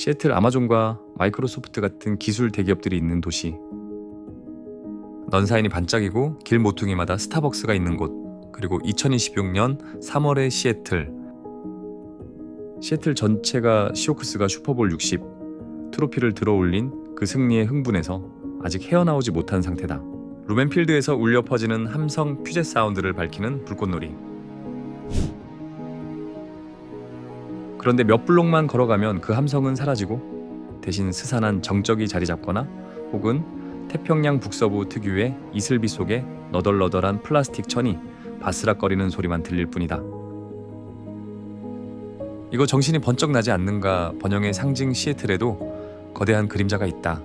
시애틀 아마존과 마이크로소프트 같은 기술 대기업들이 있는 도시. 넌사인이 반짝이고 길 모퉁이마다 스타벅스가 있는 곳. 그리고 2026년 3월의 시애틀. 시애틀 전체가 시호크스가 슈퍼볼 60 트로피를 들어올린 그 승리에 흥분해서 아직 헤어나오지 못한 상태다. 루멘필드에서 울려 퍼지는 함성 퓨제 사운드를 밝히는 불꽃놀이. 그런데 몇 블록만 걸어가면 그 함성은 사라지고 대신 스산한 정적이 자리 잡거나 혹은 태평양 북서부 특유의 이슬비 속에 너덜너덜한 플라스틱 천이 바스락거리는 소리만 들릴 뿐이다. 이거 정신이 번쩍 나지 않는가. 번영의 상징 시애틀에도 거대한 그림자가 있다.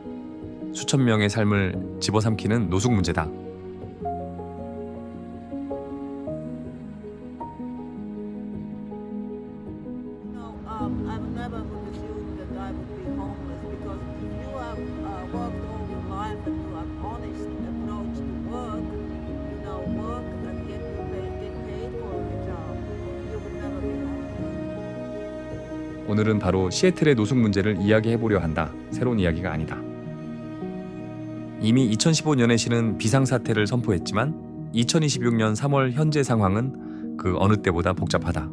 수천 명의 삶을 집어삼키는 노숙 문제다. I would never would assume that I would be homeless because if you have worked all your life and you have honest approach to work, work and get paid for your job, you would never be homeless. 오늘은 바로 시애틀의 노숙 문제를 이야기해보려 한다. 새로운 이야기가 아니다. 이미 2015년에 시는 비상사태를 선포했지만 2026년 3월 현재 상황은 그 어느 때보다 복잡하다.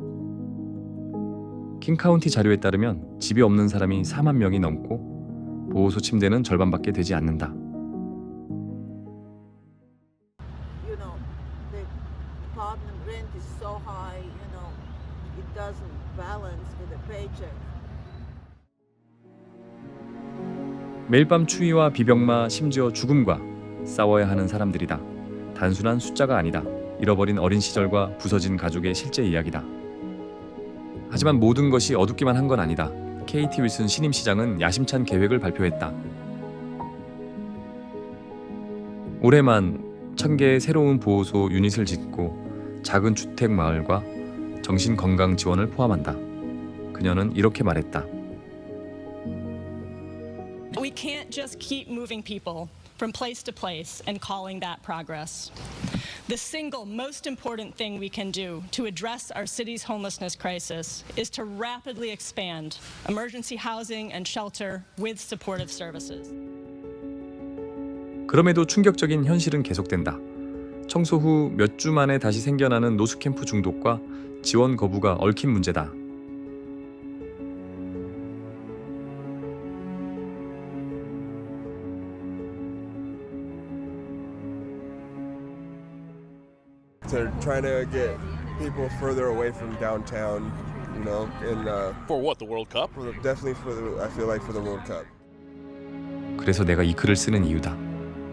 킹카운티 자료에 따르면 집이 없는 사람이 4만 명이 넘고 보호소 침대는 절반밖에 되지 않는다. The apartment rent is so high, it doesn't balance with the paycheck. 매일 밤 추위와 비병마 심지어 죽음과 싸워야 하는 사람들이다. 단순한 숫자가 아니다. 잃어버린 어린 시절과 부서진 가족의 실제 이야기다. 하지만 모든 것이 어둡기만 한 건 아니다. KT 윌슨 신임 시장은 야심찬 계획을 발표했다. 올해만 1000개의 새로운 보호소 유닛을 짓고 작은 주택 마을과 정신건강 지원을 포함한다. 그녀는 이렇게 말했다. We can't just keep moving people from place to place and calling that progress. The single most important thing we can do to address our city's homelessness crisis is to rapidly expand emergency housing and shelter with supportive services. 그럼에도 충격적인 현실은 계속된다. 청소 후 몇 주 만에 다시 생겨나는 노숙캠프 중독과 지원 거부가 얽힌 문제다. They're trying to get people further away from downtown, and For what, the World Cup? definitely I feel like for the World Cup. 그래서 내가 이 글을 쓰는 이유다.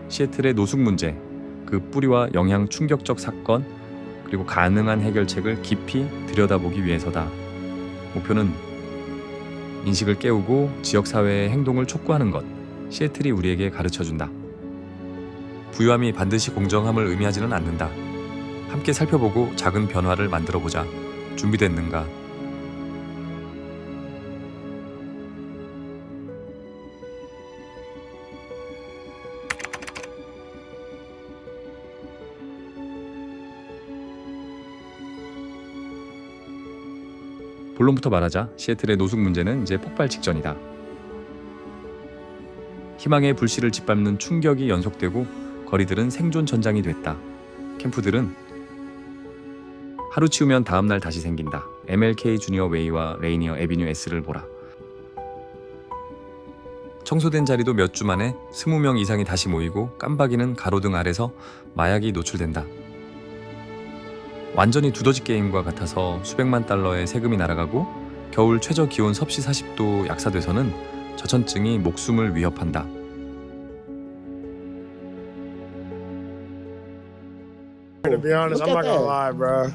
시애틀의 노숙 문제, 그 뿌리와 영향 충격적 사건, 그리고 가능한 해결책을 깊이 들여다보기 위해서다. 목표는 인식을 깨우고 지역사회의 행동을 촉구하는 것. 시애틀이 우리에게 가르쳐준다. 부유함이 반드시 공정함을 의미하지는 않는다. 함께 살펴보고 작은 변화를 만들어보자. 준비됐는가? 본론부터 말하자. 시애틀의 노숙 문제는 이제 폭발 직전이다. 희망의 불씨를 짓밟는 충격이 연속되고 거리들은 생존 전장이 됐다. 캠프들은 하루 치우면 다음날 다시 생긴다. MLK 주니어 웨이와 레이니어 애비뉴 S를 보라. 청소된 자리도 몇 주 만에 20명 이상이 다시 모이고 깜박이는 가로등 아래서 마약이 노출된다. 완전히 두더지 게임과 같아서 수백만 달러의 세금이 날아가고 겨울 최저 기온 섭씨 40도 약사돼서는 저천증이 목숨을 위협한다. To be honest, I'm not gonna lie, bro.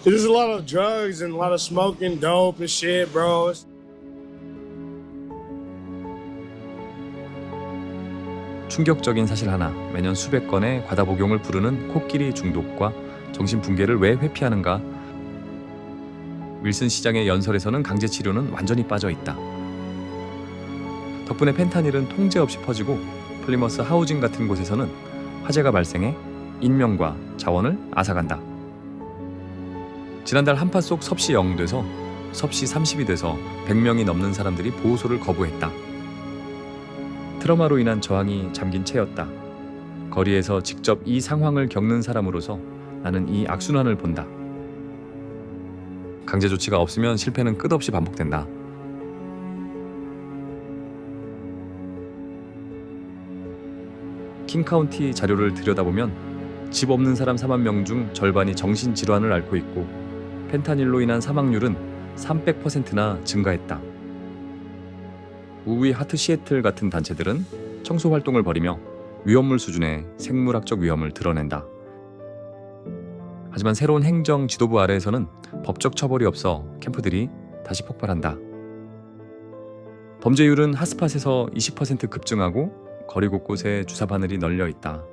There's a lot of drugs and a lot of smoking dope and shit, bro. 충격적인 사실 하나. 매년 수백 건의 과다 복용을 부르는 코끼리 중독과 정신 붕괴를 왜 회피하는가? 윌슨 시장의 연설에서는 강제 치료는 완전히 빠져 있다. 덕분에 펜타닐은 통제 없이 퍼지고 플리머스 하우징 같은 곳에서는 화재가 발생해 인명과 자원을 앗아간다. 지난달 한파 속 섭씨 0 돼서 섭씨 30이 돼서 100명이 넘는 사람들이 보호소를 거부했다. 트라우마로 인한 저항이 잠긴 채였다. 거리에서 직접 이 상황을 겪는 사람으로서 나는 이 악순환을 본다. 강제 조치가 없으면 실패는 끝없이 반복된다. 킹카운티 자료를 들여다보면 집 없는 사람 4만 명 중 절반이 정신질환을 앓고 있고 펜타닐로 인한 사망률은 300%나 증가했다. 우위 하트 시애틀 같은 단체들은 청소 활동을 벌이며 위험물 수준의 생물학적 위험을 드러낸다. 하지만 새로운 행정 지도부 아래에서는 법적 처벌이 없어 캠프들이 다시 폭발한다. 범죄율은 핫스팟에서 20% 급증하고 거리 곳곳에 주사 바늘이 널려 있다.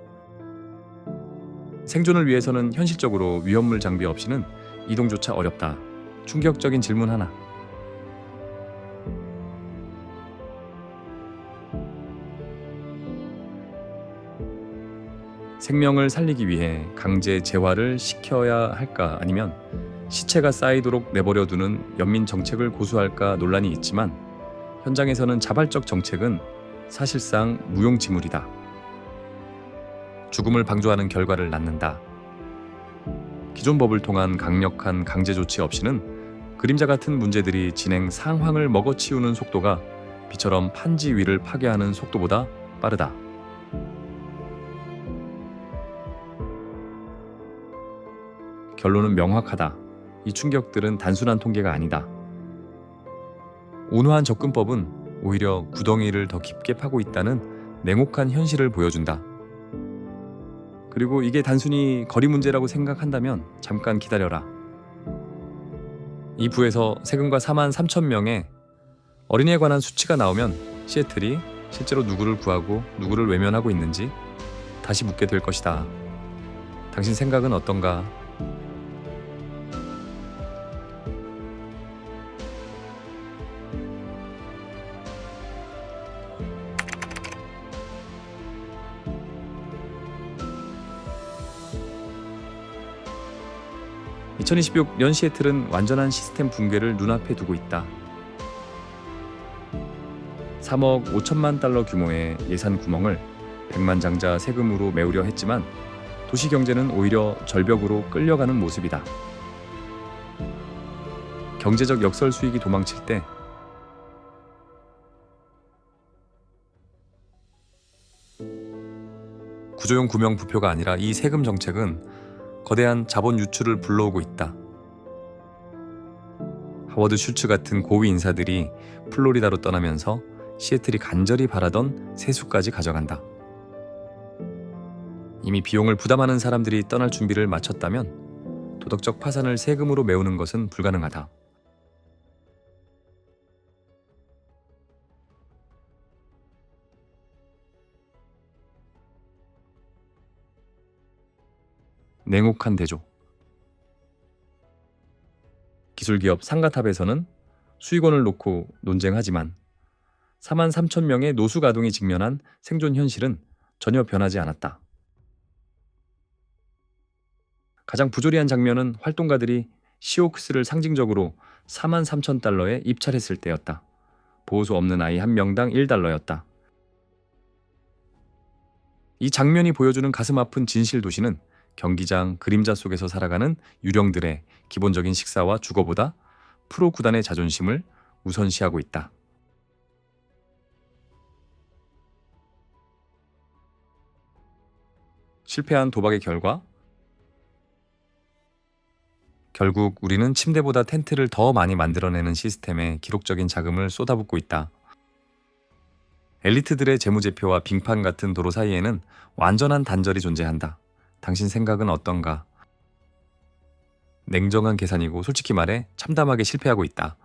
생존을 위해서는 현실적으로 위험물 장비 없이는 이동조차 어렵다. 충격적인 질문 하나. 생명을 살리기 위해 강제 재활을 시켜야 할까 아니면 시체가 쌓이도록 내버려두는 연민 정책을 고수할까 논란이 있지만 현장에서는 자발적 정책은 사실상 무용지물이다. 죽음을 방조하는 결과를 낳는다. 기존 법을 통한 강력한 강제 조치 없이는 그림자 같은 문제들이 진행 상황을 먹어치우는 속도가 비처럼 판지 위를 파괴하는 속도보다 빠르다. 결론은 명확하다. 이 충격들은 단순한 통계가 아니다. 온화한 접근법은 오히려 구덩이를 더 깊게 파고 있다는 냉혹한 현실을 보여준다. 그리고 이게 단순히 거리 문제라고 생각한다면 잠깐 기다려라. 이 부에서 세금과 4만 3천 명의 어린이에 관한 수치가 나오면 시애틀이 실제로 누구를 구하고 누구를 외면하고 있는지 다시 묻게 될 것이다. 당신 생각은 어떤가? (2026년) 시애틀은 완전한 시스템 붕괴를 눈앞에 두고 있다. 3억 5천만 달러 규모의 예산 구멍을 백만장자 세금으로 메우려 했지만 도시 경제는 오히려 절벽으로 끌려가는 모습이다. 경제적 역설 수익이 도망칠 때 구조용 구명 부표가 아니라 이 세금 정책은 거대한 자본 유출을 불러오고 있다. 하워드 슐츠 같은 고위 인사들이 플로리다로 떠나면서 시애틀이 간절히 바라던 세수까지 가져간다. 이미 비용을 부담하는 사람들이 떠날 준비를 마쳤다면 도덕적 파산을 세금으로 메우는 것은 불가능하다. 냉혹한 대조. 기술기업 상가탑에서는 수익원을 놓고 논쟁하지만 4만 3천 명의 노숙 아동이 직면한 생존 현실은 전혀 변하지 않았다. 가장 부조리한 장면은 활동가들이 시오크스를 상징적으로 4만 3천 달러에 입찰했을 때였다. 보호소 없는 아이 한 명당 1달러였다. 이 장면이 보여주는 가슴 아픈 진실 도시는 경기장 그림자 속에서 살아가는 유령들의 기본적인 식사와 주거보다 프로 구단의 자존심을 우선시하고 있다. 실패한 도박의 결과 결국 우리는 침대보다 텐트를 더 많이 만들어내는 시스템에 기록적인 자금을 쏟아붓고 있다. 엘리트들의 재무제표와 빙판 같은 도로 사이에는 완전한 단절이 존재한다. 당신 생각은 어떤가? 냉정한 계산이고 솔직히 말해 참담하게 실패하고 있다.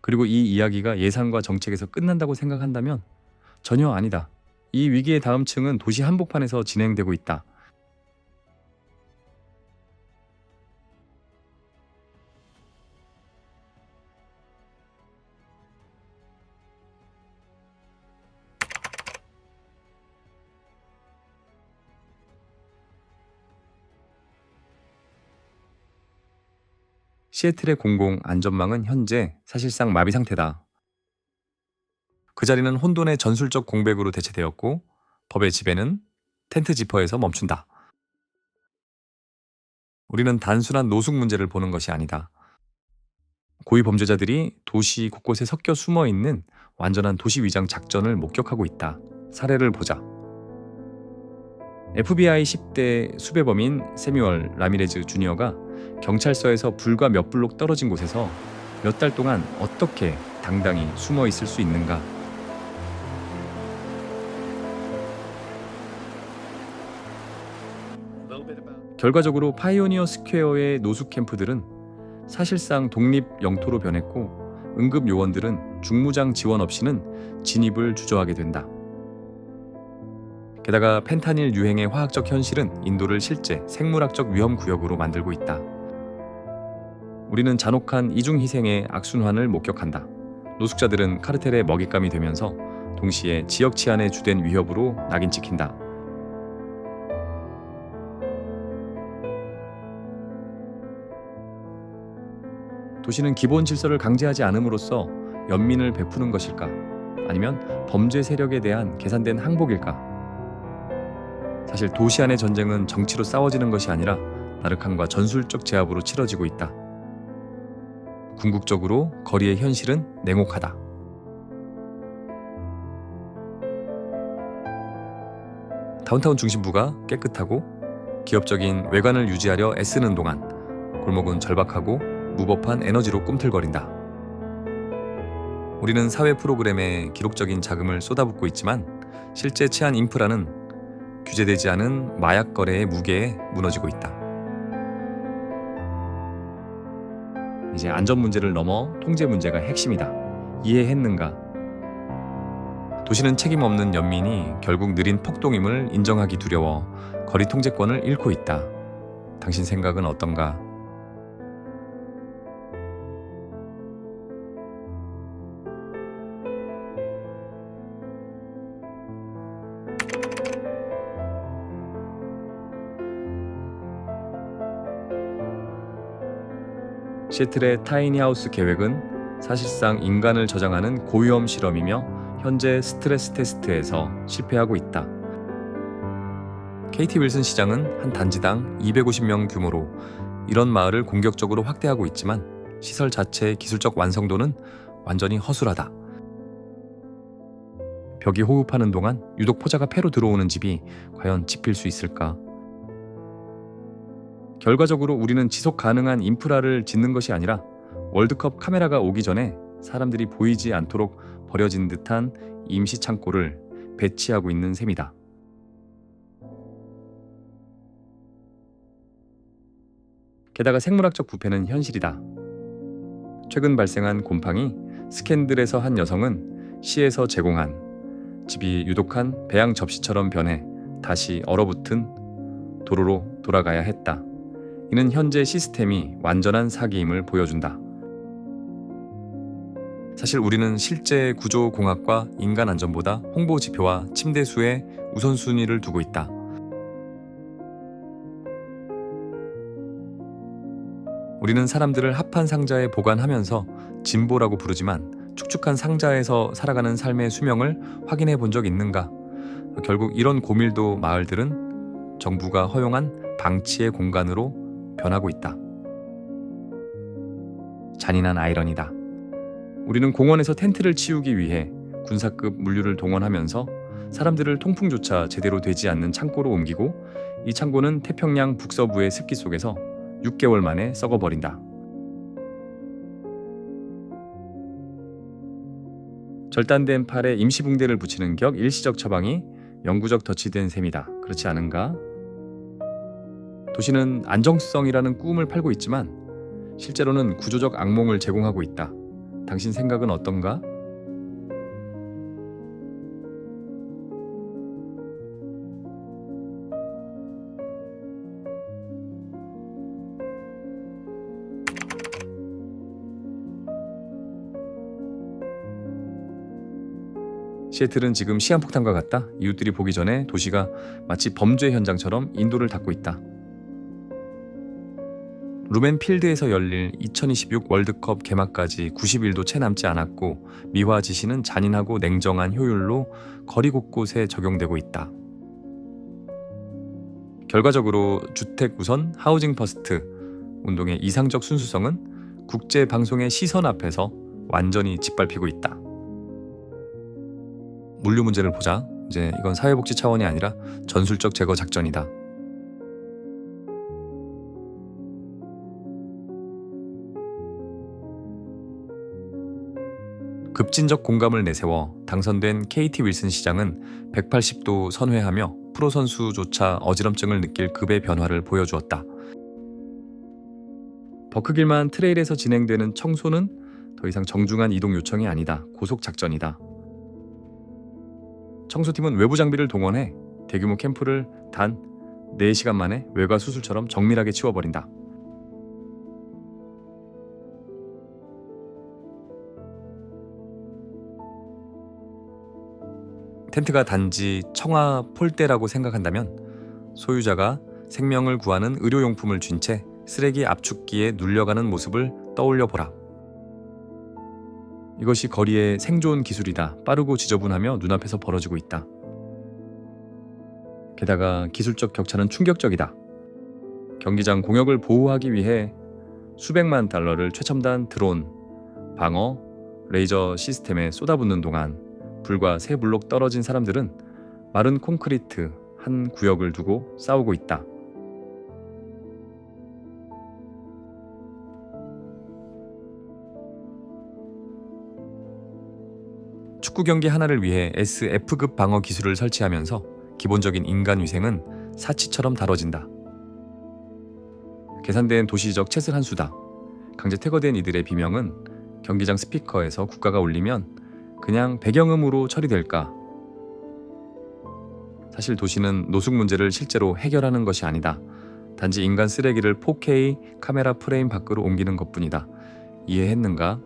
그리고 이 이야기가 예산과 정책에서 끝난다고 생각한다면 전혀 아니다. 이 위기의 다음 층은 도시 한복판에서 진행되고 있다. 시애틀의 공공 안전망은 현재 사실상 마비 상태다. 그 자리는 혼돈의 전술적 공백으로 대체되었고 법의 지배는 텐트 지퍼에서 멈춘다. 우리는 단순한 노숙 문제를 보는 것이 아니다. 고위 범죄자들이 도시 곳곳에 섞여 숨어 있는 완전한 도시 위장 작전을 목격하고 있다. 사례를 보자. FBI 10대 수배범인 세뮤얼 라미레즈 주니어가 경찰서에서 불과 몇 블록 떨어진 곳에서 몇 달 동안 어떻게 당당히 숨어 있을 수 있는가? 결과적으로 파이오니어 스퀘어의 노숙 캠프들은 사실상 독립 영토로 변했고 응급 요원들은 중무장 지원 없이는 진입을 주저하게 된다. 게다가 펜타닐 유행의 화학적 현실은 인도를 실제 생물학적 위험 구역으로 만들고 있다. 우리는 잔혹한 이중 희생의 악순환을 목격한다. 노숙자들은 카르텔의 먹잇감이 되면서 동시에 지역 치안의 주된 위협으로 낙인 찍힌다. 도시는 기본 질서를 강제하지 않음으로써 연민을 베푸는 것일까? 아니면 범죄 세력에 대한 계산된 항복일까? 사실 도시 안의 전쟁은 정치로 싸워지는 것이 아니라 나르칸과 전술적 제압으로 치러지고 있다. 궁극적으로 거리의 현실은 냉혹하다. 다운타운 중심부가 깨끗하고 기업적인 외관을 유지하려 애쓰는 동안 골목은 절박하고 무법한 에너지로 꿈틀거린다. 우리는 사회 프로그램에 기록적인 자금을 쏟아붓고 있지만 실제 치안 인프라는 규제되지 않은 마약 거래의 무게에 무너지고 있다. 이제 안전 문제를 넘어 통제 문제가 핵심이다. 이해했는가? 도시는 책임 없는 연민이 결국 느린 폭동임을 인정하기 두려워 거리 통제권을 잃고 있다. 당신 생각은 어떤가? 시애틀의 타이니하우스 계획은 사실상 인간을 저장하는 고위험 실험이며 현재 스트레스 테스트에서 실패하고 있다. KT 윌슨 시장은 한 단지당 250명 규모로 이런 마을을 공격적으로 확대하고 있지만 시설 자체의 기술적 완성도는 완전히 허술하다. 벽이 호흡하는 동안 유독 포자가 폐로 들어오는 집이 과연 지필 수 있을까? 결과적으로 우리는 지속 가능한 인프라를 짓는 것이 아니라 월드컵 카메라가 오기 전에 사람들이 보이지 않도록 버려진 듯한 임시 창고를 배치하고 있는 셈이다. 게다가 생물학적 부패는 현실이다. 최근 발생한 곰팡이 스캔들에서 한 여성은 시에서 제공한 집이 유독한 배양 접시처럼 변해 다시 얼어붙은 도로로 돌아가야 했다. 이는 현재 시스템이 완전한 사기임을 보여준다. 사실 우리는 실제 구조공학과 인간 안전보다 홍보 지표와 침대 수에 우선순위를 두고 있다. 우리는 사람들을 합한 상자에 보관하면서 진보라고 부르지만 축축한 상자에서 살아가는 삶의 수명을 확인해 본 적 있는가? 결국 이런 고밀도 마을들은 정부가 허용한 방치의 공간으로 변하고 있다. 잔인한 아이러니다. 우리는 공원에서 텐트를 치우기 위해 군사급 물류를 동원하면서 사람들을 통풍조차 제대로 되지 않는 창고로 옮기고 이 창고는 태평양 북서부의 습기 속에서 6개월 만에 썩어버린다. 절단된 팔에 임시붕대를 붙이는 격 일시적 처방이 영구적 덫이 된 셈이다. 그렇지 않은가? 도시는 안정성이라는 꿈을 팔고 있지만 실제로는 구조적 악몽을 제공하고 있다. 당신 생각은 어떤가? 시애틀은 지금 시한폭탄과 같다. 이웃들이 보기 전에 도시가 마치 범죄 현장처럼 인도를 닫고 있다. 루멘필드에서 열릴 2026 월드컵 개막까지 90일도 채 남지 않았고 미화 지시는 잔인하고 냉정한 효율로 거리 곳곳에 적용되고 있다. 결과적으로 주택 우선 하우징 퍼스트 운동의 이상적 순수성은 국제 방송의 시선 앞에서 완전히 짓밟히고 있다. 물류 문제를 보자. 이제 이건 사회복지 차원이 아니라 전술적 제거 작전이다. 급진적 공감을 내세워 당선된 KT 윌슨 시장은 180도 선회하며 프로 선수조차 어지럼증을 느낄 급의 변화를 보여주었다. 버크길만 트레일에서 진행되는 청소는 더 이상 정중한 이동 요청이 아니다. 고속 작전이다. 청소팀은 외부 장비를 동원해 대규모 캠프를 단 4시간 만에 외과 수술처럼 정밀하게 치워버린다. 텐트가 단지 청아 폴대라고 생각한다면 소유자가 생명을 구하는 의료용품을 쥔 채 쓰레기 압축기에 눌려가는 모습을 떠올려 보라. 이것이 거리의 생존 기술이다. 빠르고 지저분하며 눈앞에서 벌어지고 있다. 게다가 기술적 격차는 충격적이다. 경기장 공역을 보호하기 위해 수백만 달러를 최첨단 드론, 방어, 레이저 시스템에 쏟아붓는 동안 불과 3블록 떨어진 사람들은 마른 콘크리트 한 구역을 두고 싸우고 있다. 축구 경기 하나를 위해 SF급 방어 기술을 설치하면서 기본적인 인간 위생은 사치처럼 다뤄진다. 계산된 도시적 채슬 한 수다. 강제 퇴거된 이들의 비명은 경기장 스피커에서 국가가 울리면 그냥 배경음으로 처리될까? 사실 도시는 노숙 문제를 실제로 해결하는 것이 아니다. 단지 인간 쓰레기를 4K 카메라 프레임 밖으로 옮기는 것뿐이다. 이해했는가?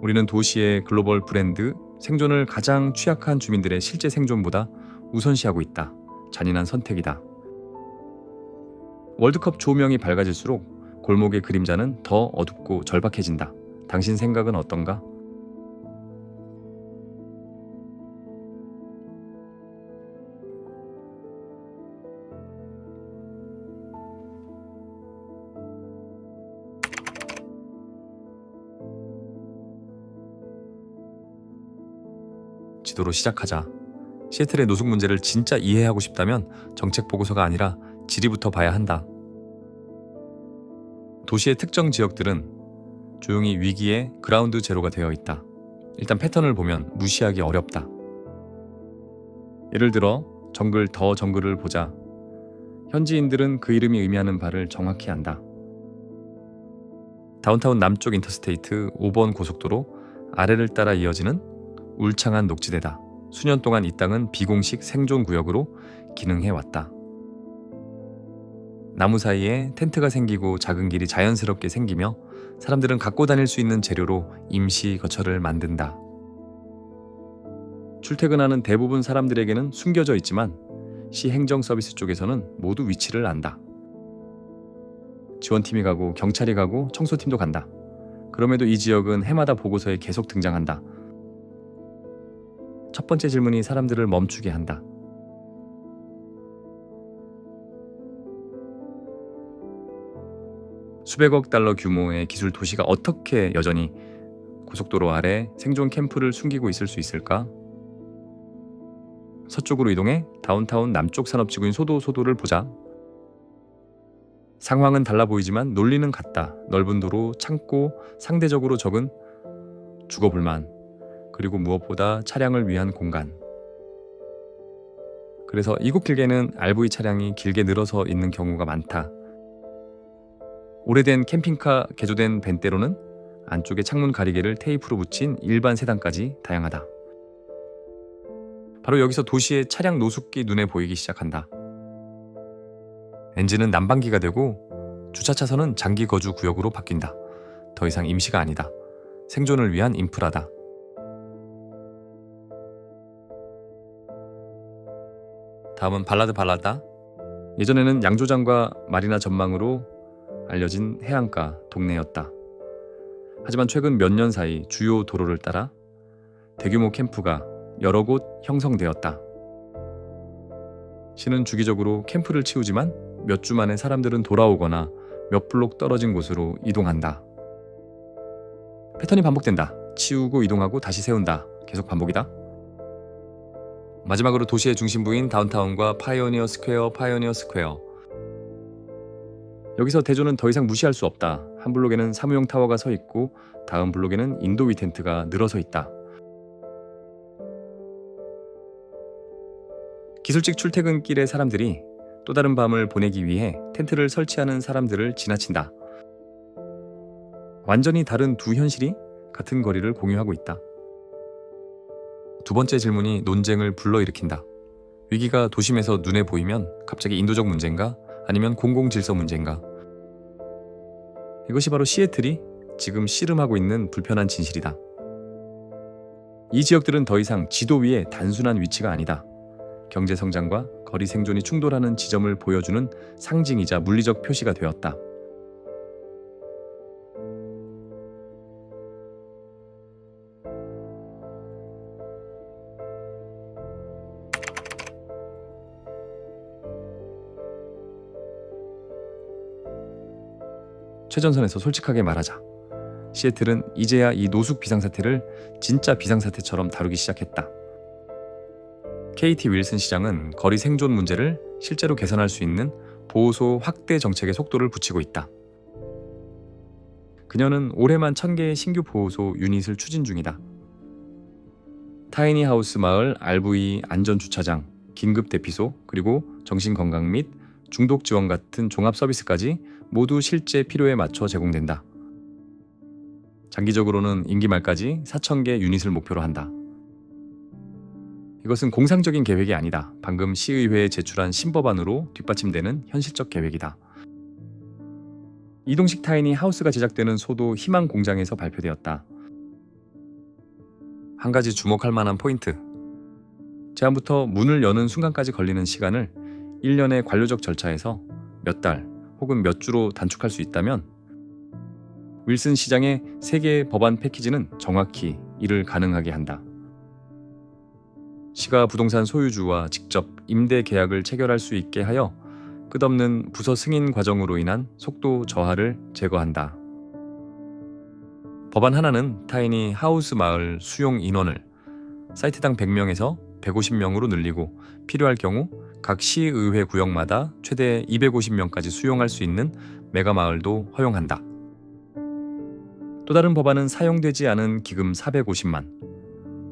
우리는 도시의 글로벌 브랜드, 생존을 가장 취약한 주민들의 실제 생존보다 우선시하고 있다. 잔인한 선택이다. 월드컵 조명이 밝아질수록 골목의 그림자는 더 어둡고 절박해진다. 당신 생각은 어떤가? 지도로 시작하자. 시애틀의 노숙 문제를 진짜 이해하고 싶다면 정책 보고서가 아니라 지리부터 봐야 한다. 도시의 특정 지역들은 조용히 위기의 그라운드 제로가 되어 있다. 일단 패턴을 보면 무시하기 어렵다. 예를 들어 정글 더 정글을 보자. 현지인들은 그 이름이 의미하는 바를 정확히 안다. 다운타운 남쪽 인터스테이트 5번 고속도로 아래를 따라 이어지는 울창한 녹지대다. 수년 동안 이 땅은 비공식 생존구역으로 기능해왔다. 나무 사이에 텐트가 생기고 작은 길이 자연스럽게 생기며 사람들은 갖고 다닐 수 있는 재료로 임시 거처를 만든다. 출퇴근하는 대부분 사람들에게는 숨겨져 있지만 시 행정 서비스 쪽에서는 모두 위치를 안다. 지원팀이 가고 경찰이 가고 청소팀도 간다. 그럼에도 이 지역은 해마다 보고서에 계속 등장한다. 첫 번째 질문이 사람들을 멈추게 한다. 수백억 달러 규모의 기술 도시가 어떻게 여전히 고속도로 아래 생존 캠프를 숨기고 있을 수 있을까? 서쪽으로 이동해 다운타운 남쪽 산업지구인 소도를 보자. 상황은 달라 보이지만 논리는 같다. 넓은 도로, 창고, 상대적으로 적은 주거불만, 그리고 무엇보다 차량을 위한 공간. 그래서 이곳 길게는 RV 차량이 길게 늘어서 있는 경우가 많다. 오래된 캠핑카 개조된 벤대로는 안쪽에 창문 가리개를 테이프로 붙인 일반 세단까지 다양하다. 바로 여기서 도시의 차량 노숙기 눈에 보이기 시작한다. 엔진은 난방기가 되고 주차 차선은 장기 거주 구역으로 바뀐다. 더 이상 임시가 아니다. 생존을 위한 인프라다. 다음은 발라다. 예전에는 양조장과 마리나 전망으로 알려진 해안가 동네였다. 하지만 최근 몇 년 사이 주요 도로를 따라 대규모 캠프가 여러 곳 형성되었다. 시는 주기적으로 캠프를 치우지만 몇 주 만에 사람들은 돌아오거나 몇 블록 떨어진 곳으로 이동한다. 패턴이 반복된다. 치우고 이동하고 다시 세운다. 계속 반복이다. 마지막으로 도시의 중심부인 다운타운과 파이오니어 스퀘어. 여기서 대조는 더 이상 무시할 수 없다. 한 블록에는 사무용 타워가 서 있고 다음 블록에는 인도위 텐트가 늘어서 있다. 기술직 출퇴근길의 사람들이 또 다른 밤을 보내기 위해 텐트를 설치하는 사람들을 지나친다. 완전히 다른 두 현실이 같은 거리를 공유하고 있다. 두 번째 질문이 논쟁을 불러일으킨다. 위기가 도심에서 눈에 보이면 갑자기 인도적 문제인가? 아니면 공공질서 문제인가? 이것이 바로 시애틀이 지금 씨름하고 있는 불편한 진실이다. 이 지역들은 더 이상 지도 위에 단순한 위치가 아니다. 경제 성장과 거리 생존이 충돌하는 지점을 보여주는 상징이자 물리적 표시가 되었다. 최전선에서 솔직하게 말하자. 시애틀은 이제야 이 노숙 비상사태를 진짜 비상사태처럼 다루기 시작했다. KT 윌슨 시장은 거리 생존 문제를 실제로 개선할 수 있는 보호소 확대 정책에 속도를 붙이고 있다. 그녀는 올해만 1000개의 신규 보호소 유닛을 추진 중이다. 타이니하우스 마을, RV 안전주차장, 긴급 대피소, 그리고 정신건강 및 중독 지원 같은 종합 서비스까지 모두 실제 필요에 맞춰 제공된다. 장기적으로는 임기 말까지 4000개 유닛을 목표로 한다. 이것은 공상적인 계획이 아니다. 방금 시의회에 제출한 신법안으로 뒷받침되는 현실적 계획이다. 이동식 타이니 하우스가 제작되는 소도 희망 공장에서 발표되었다. 한 가지 주목할 만한 포인트. 제안부터 문을 여는 순간까지 걸리는 시간을 1년의 관료적 절차에서 몇 달 혹은 몇 주로 단축할 수 있다면 윌슨 시장의 3개의 법안 패키지는 정확히 이를 가능하게 한다. 시가 부동산 소유주와 직접 임대 계약을 체결할 수 있게 하여 끝없는 부서 승인 과정으로 인한 속도 저하를 제거한다. 법안 하나는 타이니 하우스 마을 수용 인원을 사이트당 100명에서 150명으로 늘리고 필요할 경우 각 시의회 구역마다 최대 250명까지 수용할 수 있는 메가마을도 허용한다. 또 다른 법안은 사용되지 않은 기금 450만,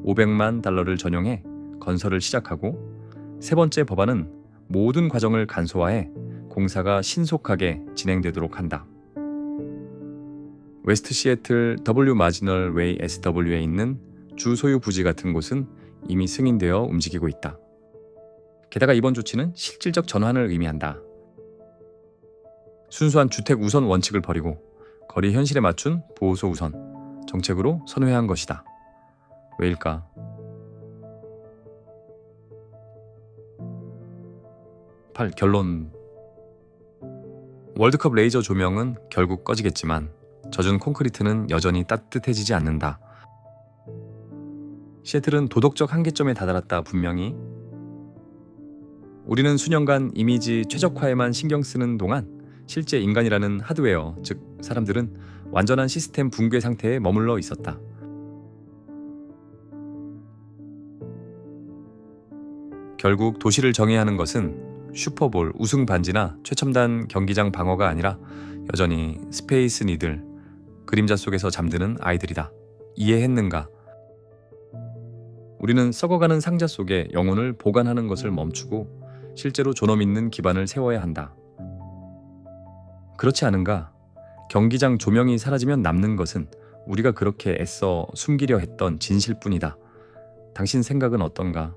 500만 달러를 전용해 건설을 시작하고, 세 번째 법안은 모든 과정을 간소화해 공사가 신속하게 진행되도록 한다. 웨스트 시애틀 W 마지널 웨이 SW에 있는 주 소유 부지 같은 곳은 이미 승인되어 움직이고 있다. 게다가 이번 조치는 실질적 전환을 의미한다. 순수한 주택 우선 원칙을 버리고 거리 현실에 맞춘 보호소 우선 정책으로 선회한 것이다. 왜일까? 결론. 월드컵 레이저 조명은 결국 꺼지겠지만 젖은 콘크리트는 여전히 따뜻해지지 않는다. 시애틀은 도덕적 한계점에 다다랐다. 분명히 우리는 수년간 이미지 최적화에만 신경 쓰는 동안 실제 인간이라는 하드웨어, 즉 사람들은 완전한 시스템 붕괴 상태에 머물러 있었다. 결국 도시를 정해야 하는 것은 슈퍼볼 우승 반지나 최첨단 경기장 방어가 아니라 여전히 스페이스 니들, 그림자 속에서 잠드는 아이들이다. 이해했는가? 우리는 썩어가는 상자 속에 영혼을 보관하는 것을 멈추고 실제로 존엄 있는 기반을 세워야 한다. 그렇지 않은가? 경기장 조명이 사라지면 남는 것은 우리가 그렇게 애써 숨기려 했던 진실뿐이다. 당신 생각은 어떤가?